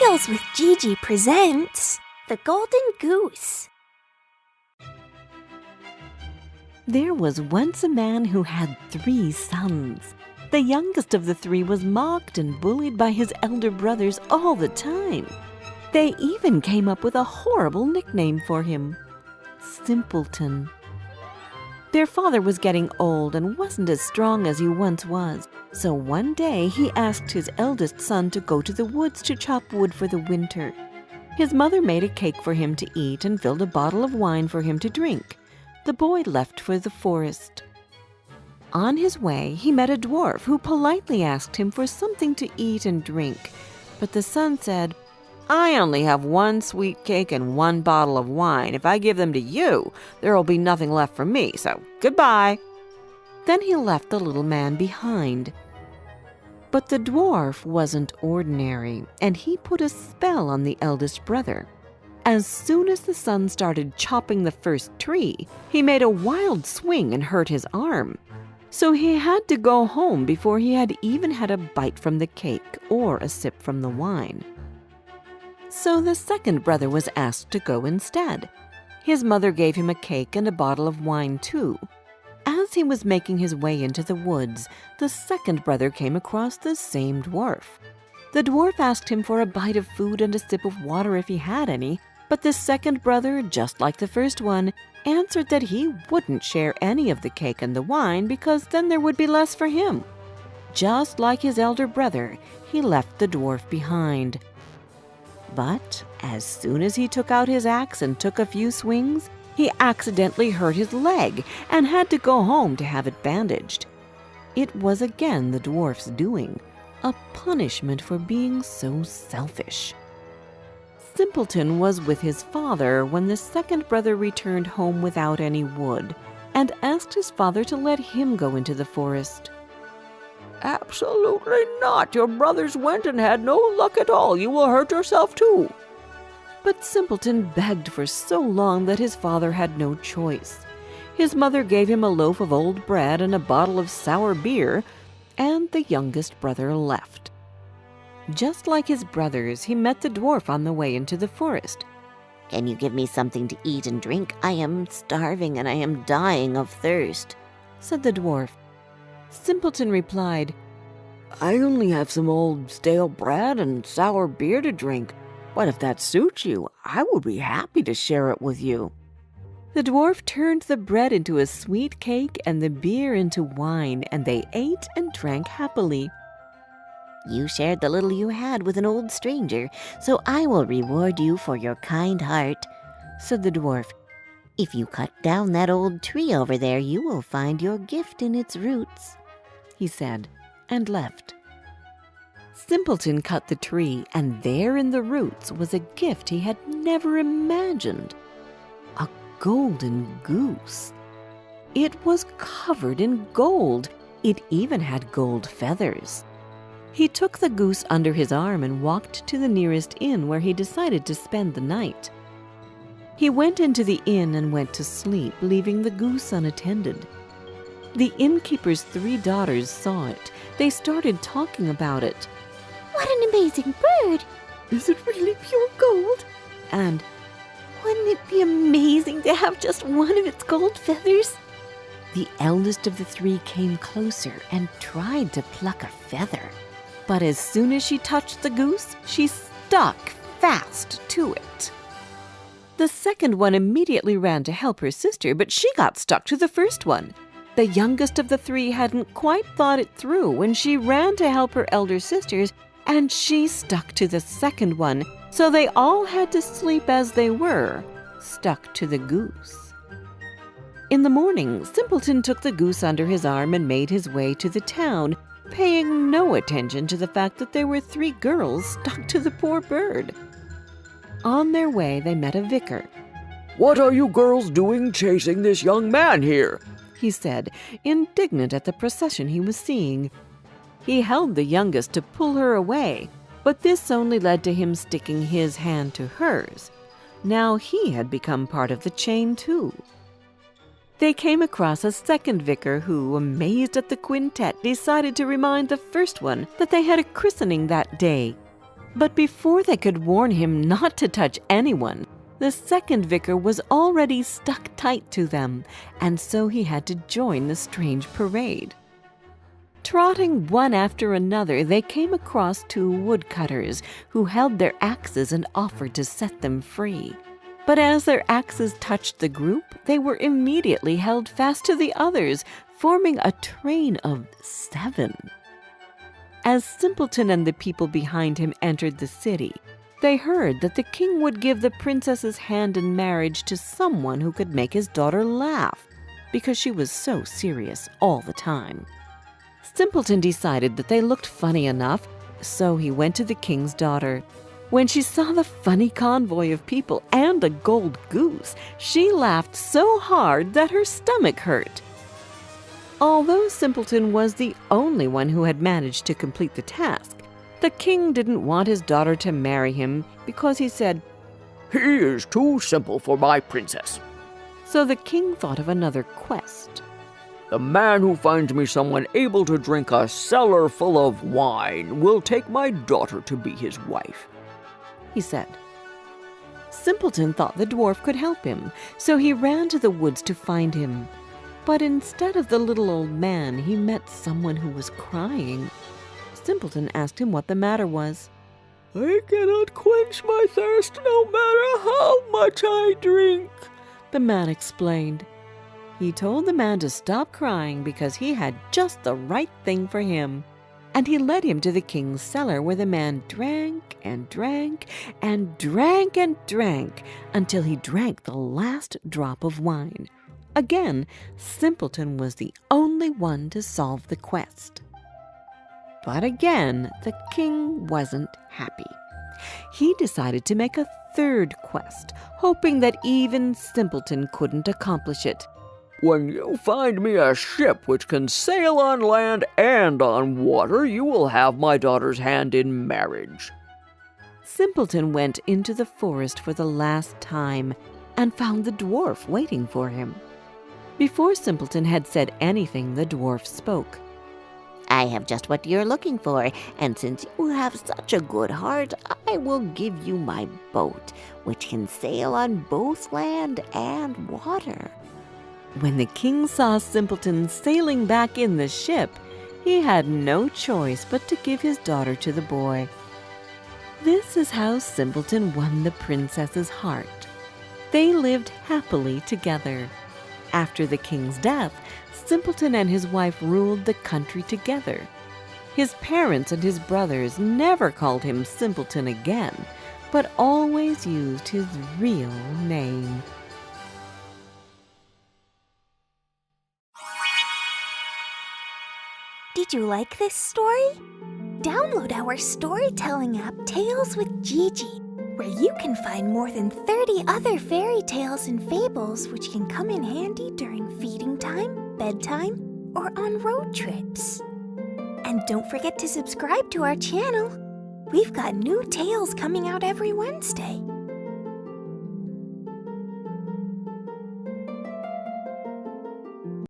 Riddles with Gigi presents The Golden Goose. There was once a man who had 3 sons. The youngest of the 3 was mocked and bullied by his elder brothers all the time. They even came up with a horrible nickname for him, Simpleton. Their father was getting old and wasn't as strong as he once was, so one day he asked his eldest son to go to the woods to chop wood for the winter. His mother made a cake for him to eat and filled a bottle of wine for him to drink. The boy left for the forest. On his way, he met a dwarf who politely asked him for something to eat and drink, but the son said, "I only have 1 sweet cake and 1 bottle of wine. If I give them to you, there will be nothing left for me, so goodbye." Then he left the little man behind. But the dwarf wasn't ordinary, and he put a spell on the eldest brother. As soon as the son started chopping the first tree, he made a wild swing and hurt his arm. So he had to go home before he had even had a bite from the cake or a sip from the wine. So the second brother was asked to go instead. His mother gave him a cake and a bottle of wine too. As he was making his way into the woods, the second brother came across the same dwarf. The dwarf asked him for a bite of food and a sip of water if he had any, but the second brother, just like the first one, answered that he wouldn't share any of the cake and the wine because then there would be less for him. Just like his elder brother, he left the dwarf behind. But as soon as he took out his axe and took a few swings, he accidentally hurt his leg and had to go home to have it bandaged. It was again the dwarf's doing, a punishment for being so selfish. Simpleton was with his father when the second brother returned home without any wood and asked his father to let him go into the forest. "Absolutely not. Your brothers went and had no luck at all. You will hurt yourself too." But Simpleton begged for so long that his father had no choice. His mother gave him a loaf of old bread and a bottle of sour beer, and the youngest brother left. Just like his brothers, he met the dwarf on the way into the forest. "Can you give me something to eat and drink? I am starving and I am dying of thirst," said the dwarf. Simpleton replied, "I only have some old stale bread and sour beer to drink, but if that suits you, I would be happy to share it with you." The dwarf turned the bread into a sweet cake and the beer into wine, and they ate and drank happily. "You shared the little you had with an old stranger, so I will reward you for your kind heart," said the dwarf. "If you cut down that old tree over there, you will find your gift in its roots," he said, and left. Simpleton cut the tree, and there in the roots was a gift he had never imagined. A golden goose. It was covered in gold. It even had gold feathers. He took the goose under his arm and walked to the nearest inn where he decided to spend the night. He went into the inn and went to sleep, leaving the goose unattended. The innkeeper's 3 daughters saw it. They started talking about it. What an amazing bird! "Is it really pure gold?" And, Wouldn't it be amazing to have just one of its gold feathers? the eldest of the 3 came closer and tried to pluck a feather. But as soon as she touched the goose, she stuck fast to it. The second one immediately ran to help her sister, but she got stuck to the first one. The youngest of the 3 hadn't quite thought it through when she ran to help her elder sisters, and she stuck to the second one, so they all had to sleep as they were, stuck to the goose. In the morning, Simpleton took the goose under his arm and made his way to the town, paying no attention to the fact that there were 3 girls stuck to the poor bird. On their way, they met a vicar. "What are you girls doing chasing this young man here?" he said, indignant at the procession he was seeing. He held the youngest to pull her away, but this only led to him sticking his hand to hers. Now he had become part of the chain too. They came across a second vicar who, amazed at the quintet, decided to remind the first one that they had a christening that day. But before they could warn him not to touch anyone, the second vicar was already stuck tight to them, and so he had to join the strange parade. Trotting one after another, they came across two woodcutters who held their axes and offered to set them free. But as their axes touched the group, they were immediately held fast to the others, forming a train of 7. As Simpleton and the people behind him entered the city, they heard that the king would give the princess's hand in marriage to someone who could make his daughter laugh, because she was so serious all the time. Simpleton decided that they looked funny enough, so he went to the king's daughter. When she saw the funny convoy of people and the gold goose, she laughed so hard that her stomach hurt. Although Simpleton was the only one who had managed to complete the task, the king didn't want his daughter to marry him because he said, "He is too simple for my princess. So the king thought of another quest. The man who finds me someone able to drink a cellar full of wine will take my daughter to be his wife," he said. Simpleton thought the dwarf could help him, so he ran to the woods to find him. But instead of the little old man, he met someone who was crying. Simpleton asked him what the matter was. "I cannot quench my thirst no matter how much I drink," the man explained. He told the man to stop crying because he had just the right thing for him. And he led him to the king's cellar, where the man drank and drank and drank and drank until he drank the last drop of wine. Again, Simpleton was the only one to solve the quest. But again, the king wasn't happy. He decided to make a third quest, hoping that even Simpleton couldn't accomplish it. "When you find me a ship which can sail on land and on water, you will have my daughter's hand in marriage." Simpleton went into the forest for the last time and found the dwarf waiting for him. Before Simpleton had said anything, the dwarf spoke. I have just what you're looking for, and since you have such a good heart, I will give you my boat, which can sail on both land and water. When the king saw Simpleton sailing back in the ship, he had no choice but to give his daughter to the boy. This is how Simpleton won the princess's heart. They lived happily together. After the king's death, Simpleton and his wife ruled the country together. His parents and his brothers never called him Simpleton again, but always used his real name. Did you like this story? Download our storytelling app, Tales with Gigi, where you can find more than 30 other fairy tales and fables which can come in handy during feeding time, bedtime, or on road trips. And don't forget to subscribe to our channel. We've got new tales coming out every Wednesday.